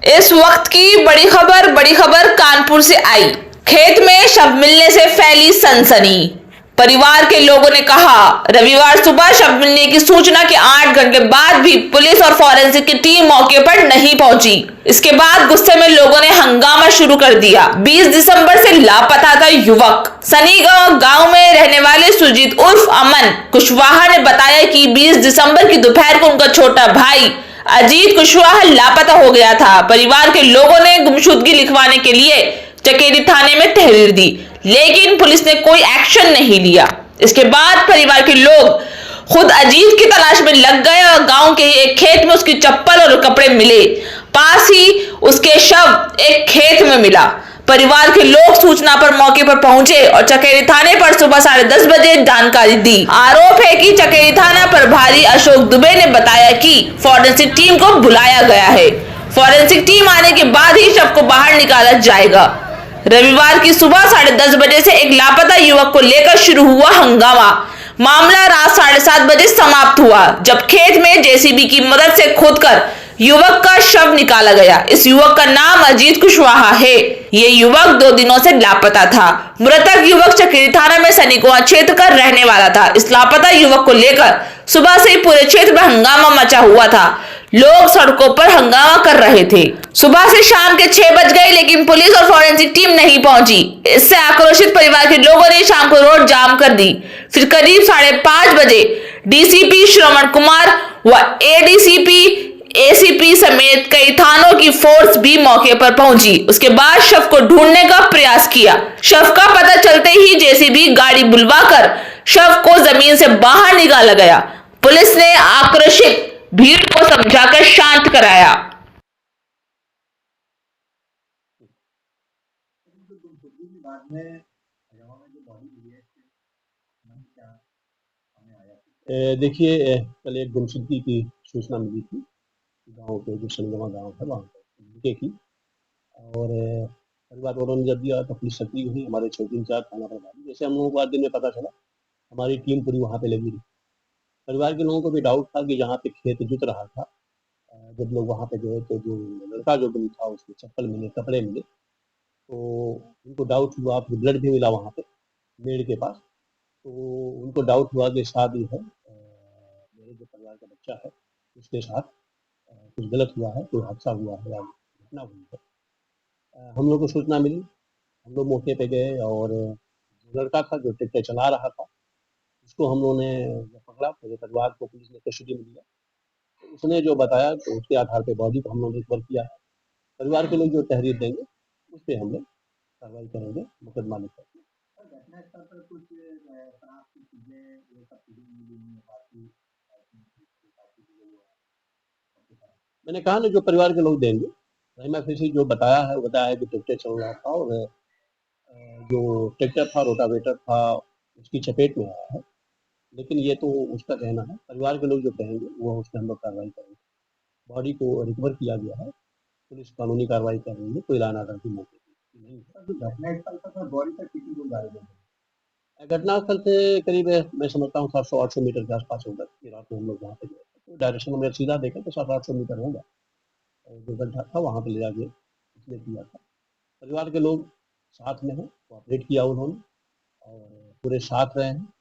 इस वक्त की बड़ी खबर कानपुर से आई। खेत में शव मिलने से फैली सनसनी। परिवार के लोगों ने कहा, रविवार सुबह शव मिलने की सूचना के 8 घंटे बाद भी पुलिस और फॉरेंसिक की टीम मौके पर नहीं पहुंची। इसके बाद गुस्से में लोगों ने हंगामा शुरू कर दिया। 20 दिसंबर से लापता था युवक। सनीगांव गांव में रहने वाले सुजीत उर्फ अमन कुशवाहा ने बताया कि 20 दिसंबर की दोपहर को उनका छोटा भाई अजीत कुशवाहा लापता हो गया था। परिवार के लोगों ने गुमशुदगी लिखवाने के लिए चकेरी थाने में तहरीर दी, लेकिन पुलिस ने कोई एक्शन नहीं लिया। इसके बाद परिवार के लोग खुद अजीत की तलाश में लग गए और गांव के एक खेत में उसकी चप्पल और कपड़े मिले। पास ही उसके शव एक खेत में मिला। परिवार के लोग सूचना पर मौके पर पहुंचे और चकेरी थाने पर सुबह 10:30 बजे जानकारी दी। आरोप है कि चकेरी थाना प्रभारी अशोक दुबे ने बताया कि फॉरेंसिक टीम को बुलाया गया है। फॉरेंसिक टीम आने के बाद ही शव को बाहर निकाला जाएगा। रविवार की सुबह 10:30 बजे से एक लापता युवक को लेकर शुरू हुआ हंगामा। मामला रात 7:30 बजे समाप्त हुआ, जब खेत में जेसीबी की मदद से खोदकर युवक का शव निकाला गया। इस युवक का नाम अजीत कुशवाहा है। ये युवक 2 दिनों से लापता था। मृतक युवक चकेरी थाना में सनीगांव क्षेत्र का रहने वाला था। इस लापता युवक को लेकर सुबह से ही पूरे क्षेत्र में हंगामा मचा हुआ था। लोग सड़कों पर हंगामा कर रहे थे। सुबह से शाम के 6 बज गए, लेकिन पुलिस और फॉरेंसिक टीम नहीं पहुंची। इससे आक्रोशित परिवार के लोगों ने शाम को रोड जाम कर दी। फिर करीब 5:30 बजे डीसीपी श्रवण कुमार व एसीपी समेत कई थानों की फोर्स भी मौके पर पहुंची। उसके बाद शव को ढूंढने का प्रयास किया। शव का पता चलते ही जेसीबी गाड़ी बुलवाकर शव को जमीन से बाहर निकाला गया। पुलिस ने आक्रोशित भीड़ को समझाकर शांत कराया। देखिए, कल एक गुमशुदगी की सूचना मिली थी गांव के, जो सनीगांव गांव है वहाँ पर की। और परिवार वालों ने जब दिया तो पुलिस सक्रिय हुई। हमारे 6 इंचार्ज थाना प्रभारी, जैसे हम लोगों को आज दिन में पता चला, हमारी टीम पूरी वहाँ पे लगी रही। परिवार के लोगों को भी डाउट था कि जहाँ पे खेत जुत रहा था, जब लोग वहाँ पे गए तो जो लड़का जो गुम था उसके चप्पल मिले, कपड़े मिले, तो उनको डाउट हुआ। फिर ब्लड भी मिला वहाँ पे मेड़ के पास, तो उनको डाउट हुआ कि शायद ये है मेरे जो परिवार का बच्चा है उसके साथ कुछ गलत हुआ है, कोई हादसा हुआ है या घटना हुई है। हम लोग को सूचना मिली, हम लोग मौके पे गए और जो लड़का था जो ट्रैक्टर चला रहा था उसको हम लोगों ने पकड़ा। मेरे परिवार को पुलिस ने कस्टडी में लिया। तो उसने जो बताया तो उसके आधार पे बॉडी को हम लोग ने रिकवर किया है। परिवार के लोग जो तहरीर देंगे उस पर हम लोग कार्रवाई करेंगे, मुकदमा लिखेंगे। मैंने कहा ना, जो परिवार के लोग देंगे। रहीमा फिर जो बताया है, वो बताया है कि ट्रैक्टर चल रहा था और जो ट्रैक्टर था, रोटावेटर था, उसकी चपेट में आया है। लेकिन ये तो उसका कहना है। परिवार के लोग जो कहेंगे वो उस पर हम लोग कार्रवाई करेंगे। बॉडी को रिकवर किया गया है, पुलिस कानूनी कार्रवाई कर रही है। कोई लाना की मौके पर नहीं है। घटनास्थल से करीब मैं समझता हूँ 700-800 मीटर के आसपास होगा। रात को हम लोग वहाँ पे गए तो डायरेक्शन में सीधा देखें तो 700-800 मीटर होगा। और जो गड्ढा था वहाँ पे ले जाके इसलिए किया था। परिवार के लोग साथ में हैं, कोऑपरेट किया उन्होंने और पूरे साथ रहे हैं।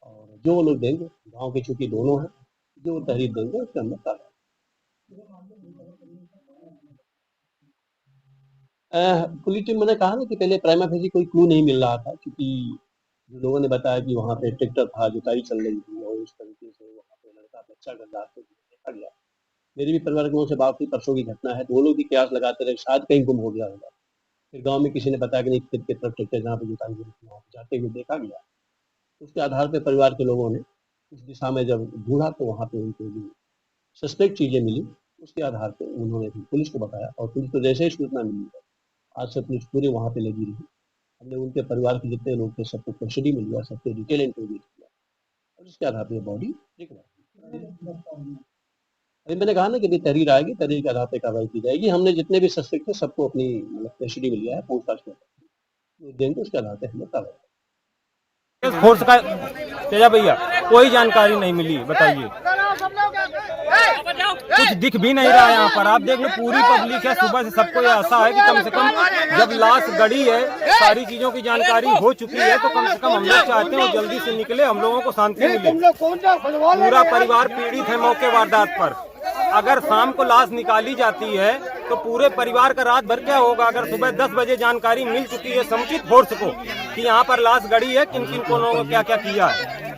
और जो वो लोग देंगे, गाँव के चूँकि दोनों हैं, जो तहरीर देंगे उसके अंदर कार्रवाई। पुलिस टीम, मैंने कहा ना कि पहले प्राइमा फेसी कोई क्लू नहीं मिल रहा था, क्योंकि जो लोगों ने बताया कि वहाँ पे ट्रैक्टर था, जुताई चल रही थी और उस तरीके से वहाँ पे लड़का बच्चा गड्ढा से देखा गया। मेरी भी परिवार के लोगों से बात हुई, परसों की घटना है, तो वो लोग भी कयास लगाते रहे शायद कहीं गुम हो गया होगा। फिर गाँव में किसी ने बताया कि नहीं, खेत की तरफ ट्रैक्टर जहाँ पे जुताई हुई थी वहाँ पे जाते हुए देखा गया। उसके आधार पर परिवार के लोगों ने उस दिशा में जब ढूंढा तो वहाँ पे उनको जो सस्पेक्ट चीज़ें मिली, उसके आधार पर उन्होंने फिर पुलिस को बताया। और पुलिस को जैसे ही सूचना मिली, आज से पुलिस पूरी वहाँ पे लगी रही। हमने उनके परिवार के जितने लोग थे सबको कस्टडी में लिया, सबके डिटेल इंटरव्यू किया और उसके आधार पर बॉडी रिकवर। अभी मैंने कहा ना कि अभी तहरीर आएगी, तहरीर के आधार पर कार्रवाई की जाएगी। हमने जितने भी सस्पेक्ट थे सबको अपनी मतलब कस्टडी में लिया है, पूछताछ में देंगे, उसके आधार पर हम लोग कार्रवाई। फोर्स का तेजा भैया कोई जानकारी नहीं मिली, बताइए। कुछ दिख भी नहीं रहा है यहाँ पर। आप देख लो पूरी पब्लिक है, सुबह से सबको ये आशा है कि कम से कम जब लाश गड़ी है, सारी चीजों की जानकारी हो चुकी है, तो कम से कम हम लोग चाहते हैं वो जल्दी से निकले, हम लोगों को शांति मिले। पूरा परिवार पीड़ित है मौके वारदात पर। अगर शाम को लाश निकाली जाती है तो पूरे परिवार का रात भर क्या होगा। अगर सुबह 10 बजे जानकारी मिल चुकी है समुचित फोर्स को कि यहाँ पर लाश गड़ी है, किन किन को लोगों को क्या क्या किया है,